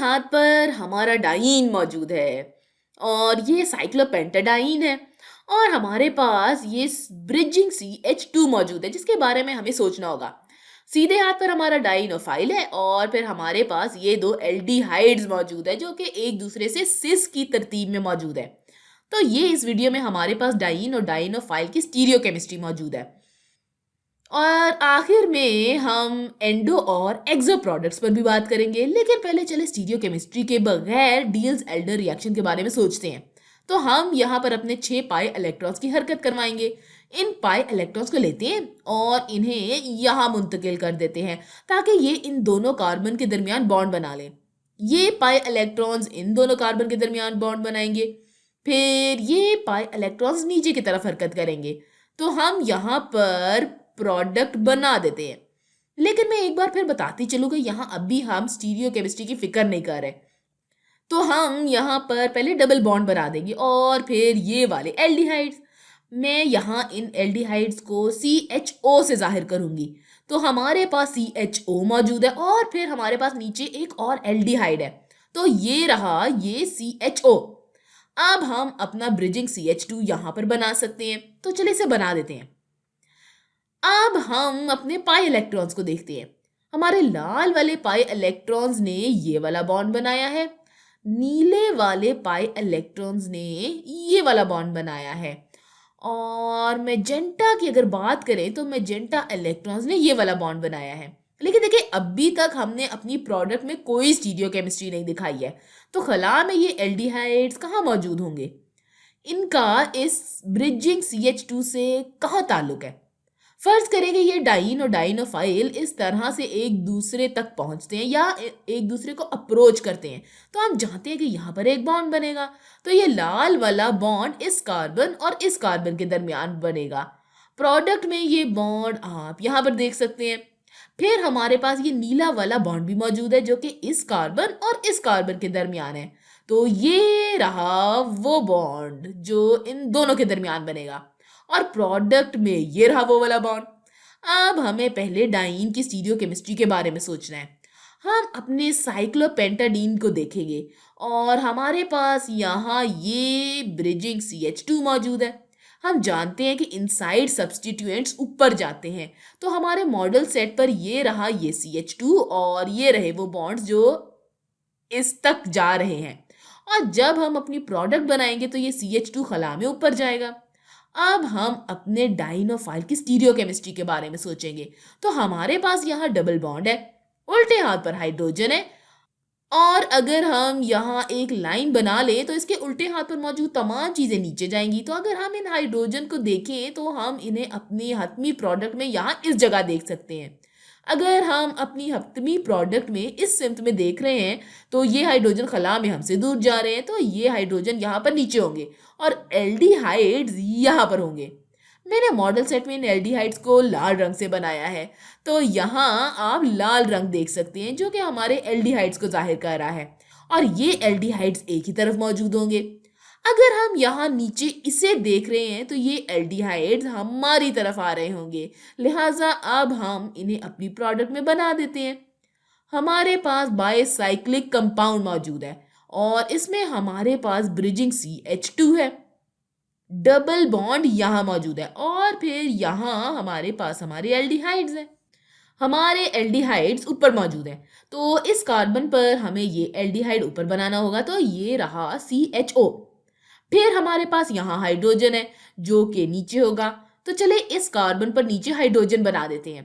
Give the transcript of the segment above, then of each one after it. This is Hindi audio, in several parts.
हाथ पर हमारा डाइन मौजूद है और ये साइक्लोपेंटाडाइन है। और हमारे पास ये ब्रिजिंग CH2 मौजूद है जिसके बारे में हमें सोचना होगा। सीधे हाथ पर हमारा डाइनोफाइल है और फिर हमारे पास ये दो एल्डिहाइड्स मौजूद है जो कि एक दूसरे से सिस की तरतीब में मौजूद है। तो ये इस वीडियो में हमारे पास डाइन और डाइनोफाइल की स्टीरियोकेमिस्ट्री मौजूद है। और आखिर में हम एंडो और एक्सो प्रोडक्ट्स पर भी बात करेंगे, लेकिन पहले चले स्टीरियोकेमिस्ट्री के बगैर डील्स एल्डर रिएक्शन के बारे में सोचते हैं। तो हम यहाँ पर अपने 6 पाई इलेक्ट्रॉन्स की हरकत करवाएंगे। इन पाई इलेक्ट्रॉन्स को लेते हैं और इन्हें यहाँ मुंतकिल कर देते हैं ताकि ये इन दोनों कार्बन के दरमियान बॉन्ड बना लें। ये पाई इलेक्ट्रॉन्स इन दोनों कार्बन के दरमियान बॉन्ड बनाएंगे। फिर ये पाई इलेक्ट्रॉन्स नीचे की तरफ हरकत करेंगे तो हम यहाँ पर प्रोडक्ट बना देते हैं। लेकिन मैं एक बार फिर बताती चलूँ कि यहाँ अभी हम स्टीरियोकेमिस्ट्री की फिक्र नहीं कर रहे। तो हम यहाँ पर पहले डबल बॉन्ड बना देंगे और फिर ये वाले एल्डिहाइड्स, मैं यहाँ इन एल्डिहाइड्स को CHO से जाहिर करूंगी। तो हमारे पास CHO मौजूद है और फिर हमारे पास नीचे एक और एल्डिहाइड है। तो ये रहा ये CHO। अब हम अपना ब्रिजिंग CH2 यहाँ पर बना सकते हैं। तो चलिए इसे बना देते हैं। अब हम अपने पाई इलेक्ट्रॉन्स को देखते हैं। हमारे लाल वाले पाई इलेक्ट्रॉन्स ने ये वाला बॉन्ड बनाया है, नीले वाले पाई इलेक्ट्रॉन्स ने ये वाला बॉन्ड बनाया है और मैजेंटा की अगर बात करें तो मैजेंटा इलेक्ट्रॉन्स ने ये वाला बॉन्ड बनाया है। लेकिन देखिए अभी तक हमने अपनी प्रोडक्ट में कोई स्टीरियोकेमिस्ट्री नहीं दिखाई है। तो खला में ये एल्डिहाइड्स कहाँ मौजूद होंगे? इनका इस ब्रिजिंग CH2 से कहाँ ताल्लुक है? फर्ज करें कि ये डाइन और डाइनोफाइल इस तरह से एक दूसरे तक पहुंचते हैं या एक दूसरे को अप्रोच करते हैं तो हम जानते हैं कि यहाँ पर एक बॉन्ड बनेगा। तो ये लाल वाला बॉन्ड इस कार्बन और इस कार्बन के दरमियान बनेगा। प्रोडक्ट में ये बॉन्ड आप यहाँ पर देख सकते हैं। फिर हमारे पास ये नीला वाला बॉन्ड भी मौजूद है जो कि इस कार्बन और इस कार्बन के दरमियान है। तो ये रहा वो बॉन्ड जो इन दोनों के दरमियान बनेगा और प्रोडक्ट में ये रहा वो वाला बॉन्ड। अब हमें पहले डाइन की स्टीरियोकेमिस्ट्री के बारे में सोचना है। हम अपने साइक्लोपेंटाडीन को देखेंगे और हमारे पास यहाँ ये ब्रिजिंग CH2 मौजूद है। हम जानते हैं कि इनसाइड सब्स्टिट्यूएंट्स ऊपर जाते हैं। तो हमारे मॉडल सेट पर ये रहा ये CH2 और ये रहे वो बॉन्ड्स जो इस तक जा रहे हैं। और जब हम अपनी प्रोडक्ट बनाएंगे तो ये CH2 खला में ऊपर जाएगा। अब हम अपने डाइनोफाइल की स्टीरियोकेमिस्ट्री के बारे में सोचेंगे। तो हमारे पास यहाँ डबल बॉन्ड है, उल्टे हाथ पर हाइड्रोजन है और अगर हम यहाँ एक लाइन बना ले तो इसके उल्टे हाथ पर मौजूद तमाम चीजें नीचे जाएंगी। तो अगर हम इन हाइड्रोजन को देखें तो हम इन्हें अपनी हतमी प्रोडक्ट में यहाँ इस जगह देख सकते हैं। अगर हम अपनी हतमी प्रोडक्ट में इस सिमत में देख रहे हैं तो ये हाइड्रोजन खला में हमसे दूर जा रहे हैं तो ये हाइड्रोजन यहाँ पर नीचे होंगे और एल्डिहाइड्स यहाँ पर होंगे। मैंने मॉडल सेट में इन एल्डिहाइड्स को लाल रंग से बनाया है। तो यहाँ आप लाल रंग देख सकते हैं जो कि हमारे एल्डिहाइड्स को जाहिर कर रहा है और ये एल्डिहाइड्स एक ही तरफ मौजूद होंगे। अगर हम यहाँ नीचे इसे देख रहे हैं तो ये एल्डिहाइड्स हमारी तरफ आ रहे होंगे, लिहाजा अब हम इन्हें अपनी प्रोडक्ट में बना देते हैं। हमारे पास बायसाइक्लिक कंपाउंड मौजूद है और इसमें हमारे पास ब्रिजिंग CH2 है, डबल बॉन्ड यहाँ मौजूद है और फिर यहाँ हमारे पास हमारे एल्डिहाइड्स हैं। हमारे एल्डिहाइड्स ऊपर मौजूद है तो इस कार्बन पर हमें ये एल्डिहाइड ऊपर बनाना होगा। तो ये रहा CHO। फिर हमारे पास यहाँ हाइड्रोजन है जो कि नीचे होगा। तो चले इस कार्बन पर नीचे हाइड्रोजन बना देते हैं।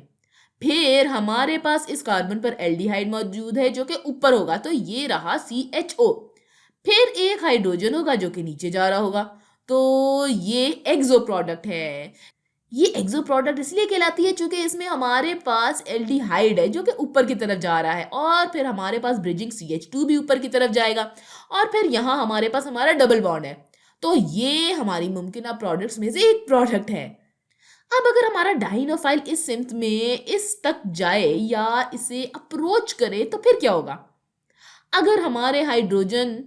फिर हमारे पास इस कार्बन पर एल्डिहाइड मौजूद है जो कि ऊपर होगा। तो ये रहा CHO। फिर एक हाइड्रोजन होगा जो कि नीचे जा रहा होगा। तो ये एक्सो प्रोडक्ट है। ये एक्सो प्रोडक्ट इसलिए कहलाती है क्योंकि इसमें हमारे पास एल्डिहाइड है जो कि ऊपर की तरफ जा रहा है और फिर हमारे पास ब्रिजिंग CH2 भी ऊपर की तरफ जाएगा और फिर यहाँ हमारे पास हमारा डबल बॉन्ड है। तो ये हमारी मुमकिन प्रोडक्ट्स में से एक प्रोडक्ट है। अब अगर हमारा डाइनोफाइल इस सिमत में इस तक जाए या इसे अप्रोच करे तो फिर क्या होगा? अगर हमारे हाइड्रोजन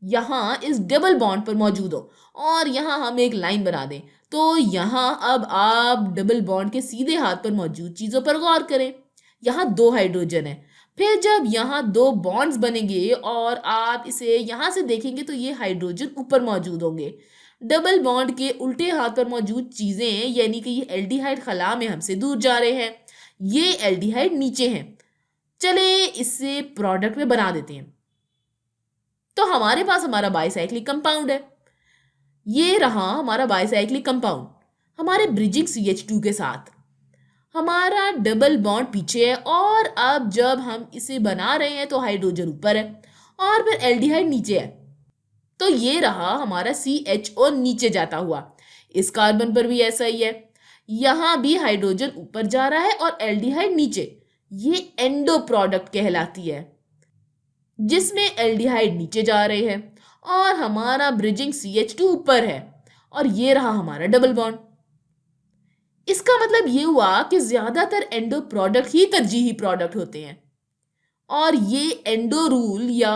यहाँ इस डबल बॉन्ड पर मौजूद हो और यहाँ हम एक लाइन बना दें तो यहाँ अब आप डबल बॉन्ड के सीधे हाथ पर मौजूद चीज़ों पर गौर करें। यहाँ 2 हाइड्रोजन है फिर जब यहाँ दो बॉन्ड्स बनेंगे और आप इसे यहाँ से देखेंगे तो ये हाइड्रोजन ऊपर मौजूद होंगे। डबल बॉन्ड के उल्टे हाथ पर मौजूद चीजें यानी कि ये एल्डिहाइड खला में हमसे दूर जा रहे हैं, ये एल्डिहाइड नीचे हैं। चले इसे प्रोडक्ट में बना देते हैं। तो हमारे पास हमारा बाइसाइक्लिक कंपाउंड है। ये रहा हमारा बाइसाइक्लिक कंपाउंड हमारे ब्रिजिंग CH2 के साथ। हमारा डबल बॉन्ड पीछे है और अब जब हम इसे बना रहे हैं तो हाइड्रोजन ऊपर है और फिर एल्डिहाइड नीचे है। तो ये रहा हमारा CHO नीचे जाता हुआ। इस कार्बन पर भी ऐसा ही है, यहाँ भी हाइड्रोजन ऊपर जा रहा है और एल्डिहाइड नीचे। ये एंडो प्रोडक्ट कहलाती है जिसमें एल्डिहाइड नीचे जा रहे हैं और हमारा ब्रिजिंग CH2 ऊपर है और ये रहा हमारा डबल बॉन्ड। इसका मतलब ये हुआ कि ज्यादातर एंडो प्रोडक्ट ही तरजीही प्रोडक्ट होते हैं और ये एंडो रूल या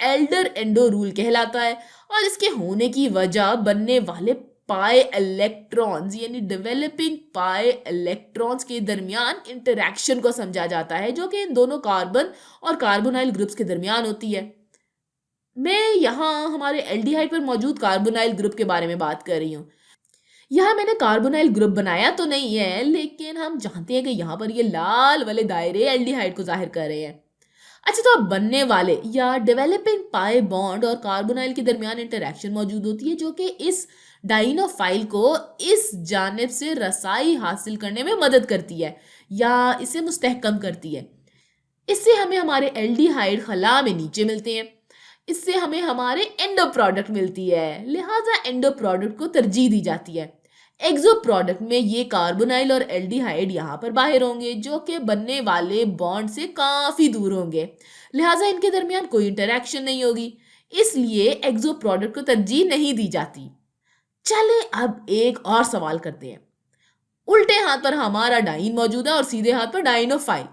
एल्डर एंडो रूल कहलाता है। और इसके होने की वजह बनने वाले पाई इलेक्ट्रॉन्स यानी डेवलपिंग पाई इलेक्ट्रॉन्स के दरमियान इंटरेक्शन को समझा जाता है जो कि इन दोनों कार्बन और कार्बोनाइल ग्रुप्स के दरमियान होती है। मैं यहाँ हमारे एल्डिहाइड पर मौजूद कार्बोनाइल ग्रुप के बारे में बात कर रही हूँ। यहाँ मैंने कार्बोनाइल ग्रुप बनाया तो नहीं है, लेकिन हम जानते हैं कि यहाँ पर ये लाल वाले दायरे एल्डिहाइड को जाहिर कर रहे हैं। अच्छा, तो अब बनने वाले या डेवलपिंग पाई बॉन्ड और कार्बोनाइल के दरमियान इंटरेक्शन मौजूद होती है जो कि इस डाइनोफाइल को इस जानिब से रसाई हासिल करने में मदद करती है या इसे मुस्तहकम करती है। इससे हमें हमारे एल्डिहाइड खला में नीचे मिलते हैं। इससे हमें हमारे एंडो प्रोडक्ट मिलती है, लिहाजा एंडो प्रोडक्ट को तरजीह दी जाती है। एक्सो प्रोडक्ट में ये कार्बोनाइल और एल्डिहाइड यहाँ पर बाहर होंगे जो कि बनने वाले बॉन्ड से काफी दूर होंगे, लिहाजा इनके दरमियान कोई इंटरेक्शन नहीं होगी, इसलिए एक्सो प्रोडक्ट को तरजीह नहीं दी जाती। चले अब एक और सवाल करते हैं। उल्टे हाथ पर हमारा डाइन मौजूद है और सीधे हाथ पर डाइनोफाइल।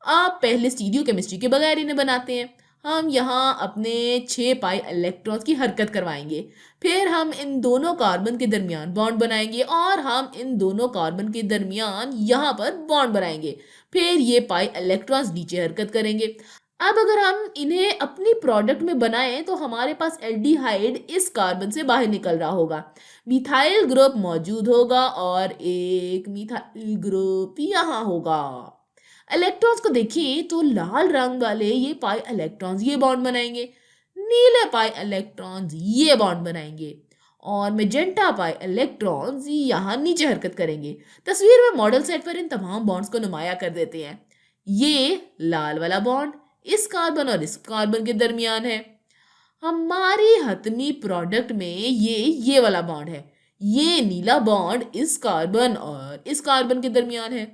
आप पहले स्टीरियो केमिस्ट्री के बगैर इन्हें बनाते हैं। हम यहाँ अपने 6 पाई इलेक्ट्रॉन्स की हरकत करवाएंगे, फिर हम इन दोनों कार्बन के दरमियान बॉन्ड बनाएंगे और हम इन दोनों कार्बन के दरमियान यहाँ पर बॉन्ड बनाएंगे, फिर ये पाई इलेक्ट्रॉन्स नीचे हरकत करेंगे। अब अगर हम इन्हें अपनी प्रोडक्ट में बनाएं तो हमारे पास एल्डिहाइड इस कार्बन से बाहर निकल रहा होगा, मिथाइल ग्रुप मौजूद होगा और एक मिथाइल ग्रुप यहाँ होगा। इलेक्ट्रॉन्स को देखिए तो लाल रंग वाले ये पाई इलेक्ट्रॉन्स ये बॉन्ड बनाएंगे, नीले पाई इलेक्ट्रॉन्स ये बॉन्ड बनाएंगे और मेजेंटा पाई इलेक्ट्रॉन्स यहाँ नीचे हरकत करेंगे। तस्वीर में मॉडल सेट पर इन तमाम बॉन्ड्स को नुमाया कर देते हैं। ये लाल वाला बॉन्ड इस कार्बन और इस कार्बन के दरमियान है। हमारी हतमी प्रोडक्ट में ये वाला बॉन्ड है। ये नीला बॉन्ड इस कार्बन और इस कार्बन के दरमियान है।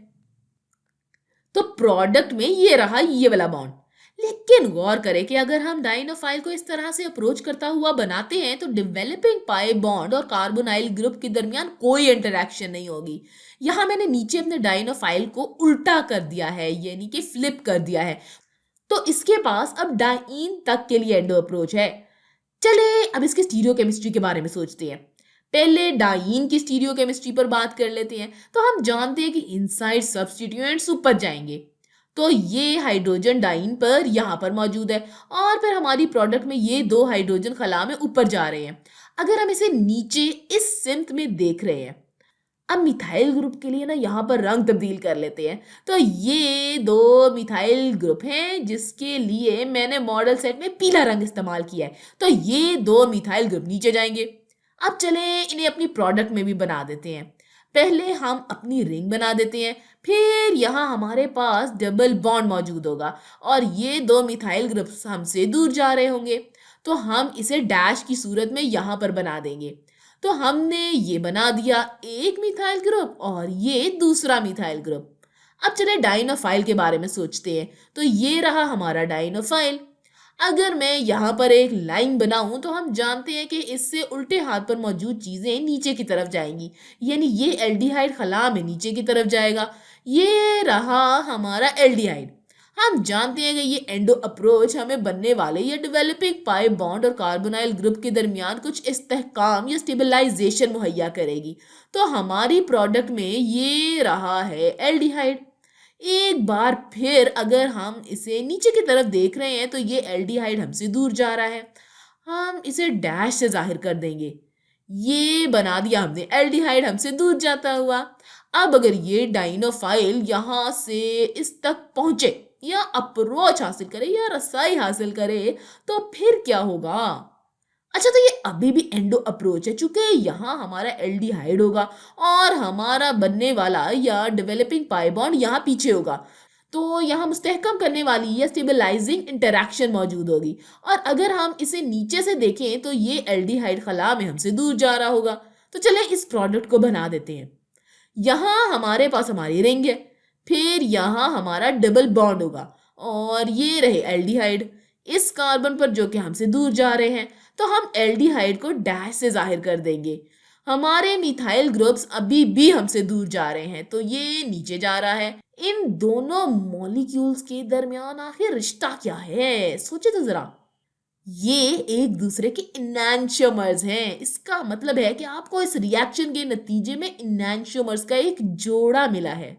तो प्रोडक्ट में ये रहा ये वाला बॉन्ड। लेकिन गौर करें कि अगर हम डाइनोफाइल को इस तरह से अप्रोच करता हुआ बनाते हैं तो डेवलपिंग पाई बॉन्ड और कार्बोनाइल ग्रुप के दरमियान कोई इंटरेक्शन नहीं होगी। यहाँ मैंने नीचे अपने डाइनोफाइल को उल्टा कर दिया है, यानी कि फ्लिप कर दिया है, तो इसके पास अब डाइन तक के लिए एंडो अप्रोच है। चले अब इसके स्टीरियो केमिस्ट्री के बारे में सोचते हैं। पहले डाइन की स्टीरियो केमिस्ट्री पर बात कर लेते हैं। तो हम जानते हैं कि इनसाइड सब्स्टिट्यूएंट्स ऊपर जाएंगे, तो ये हाइड्रोजन डाइन पर यहाँ पर मौजूद है और फिर हमारी प्रोडक्ट में ये दो हाइड्रोजन खला में ऊपर जा रहे हैं। अगर हम इसे नीचे इस सिम्त में देख रहे हैं, अब मिथाइल ग्रुप के लिए ना यहाँ पर रंग तब्दील कर लेते हैं। तो ये दो मिथाइल ग्रुप हैं जिसके लिए मैंने मॉडल सेट में पीला रंग इस्तेमाल किया है, तो ये दो मिथाइल ग्रुप नीचे जाएंगे। अब चले इन्हें अपनी प्रोडक्ट में भी बना देते हैं। पहले हम अपनी रिंग बना देते हैं, फिर यहाँ हमारे पास डबल बॉन्ड मौजूद होगा और ये दो मिथाइल ग्रुप्स हमसे दूर जा रहे होंगे, तो हम इसे डैश की सूरत में यहाँ पर बना देंगे। तो हमने ये बना दिया एक मिथाइल ग्रुप और ये दूसरा मिथाइल ग्रुप। अब चले डाइनोफाइल के बारे में सोचते हैं। तो ये रहा हमारा डाइनोफाइल। अगर मैं यहाँ पर एक लाइन बनाऊं तो हम जानते हैं कि इससे उल्टे हाथ पर मौजूद चीजें नीचे की तरफ जाएंगी, यानी ये एल्डिहाइड खला में नीचे की तरफ जाएगा। ये रहा हमारा एल्डिहाइड। हम जानते हैं कि ये एंडो अप्रोच हमें बनने वाले या डेवलपिंग पाई बॉन्ड और कार्बोनाइल ग्रुप के दरमियान कुछ इस्तेहकाम या स्टेबलाइजेशन मुहैया करेगी। तो हमारी प्रोडक्ट में ये रहा है एल्डिहाइड। एक बार फिर अगर हम इसे नीचे की तरफ देख रहे हैं तो ये एल्डिहाइड हमसे दूर जा रहा है। हम इसे डैश से ज़ाहिर कर देंगे। ये बना दिया हमने एल्डिहाइड हमसे दूर जाता हुआ। अब अगर ये डाइनोफाइल यहाँ से इस तक पहुँचे या अप्रोच हासिल करे या रसाई हासिल करे तो फिर क्या होगा? अच्छा, तो ये अभी भी एंडो अप्रोच है, चूँकि यहाँ हमारा एल्डिहाइड होगा और हमारा बनने वाला या डेवलपिंग पाई बॉन्ड यहाँ पीछे होगा। तो यहाँ मुस्तहकम करने वाली या स्टेबलाइजिंग इंटरैक्शन मौजूद होगी। और अगर हम इसे नीचे से देखें तो ये एल्डिहाइड खला में हमसे दूर जा रहा होगा। तो चलें इस प्रोडक्ट को बना देते हैं। यहाँ हमारे पास हमारी रिंग है, फिर यहाँ हमारा डबल बॉन्ड होगा और ये रहे एल्डिहाइड इस कार्बन पर जो कि हमसे दूर जा रहे हैं। तो हम एल्डिहाइड को डैश से जाहिर कर देंगे। हमारे मिथाइल ग्रुप्स अभी भी हमसे दूर जा रहे हैं तो ये नीचे जा रहा है। इन दोनों मॉलिक्यूल्स के दरमियान आखिर रिश्ता क्या है, सोचे तो जरा। ये एक दूसरे के इनैंशियोमर्स हैं। इसका मतलब है कि आपको इस रिएक्शन के नतीजे में इनैंशियोमर्स का एक जोड़ा मिला है।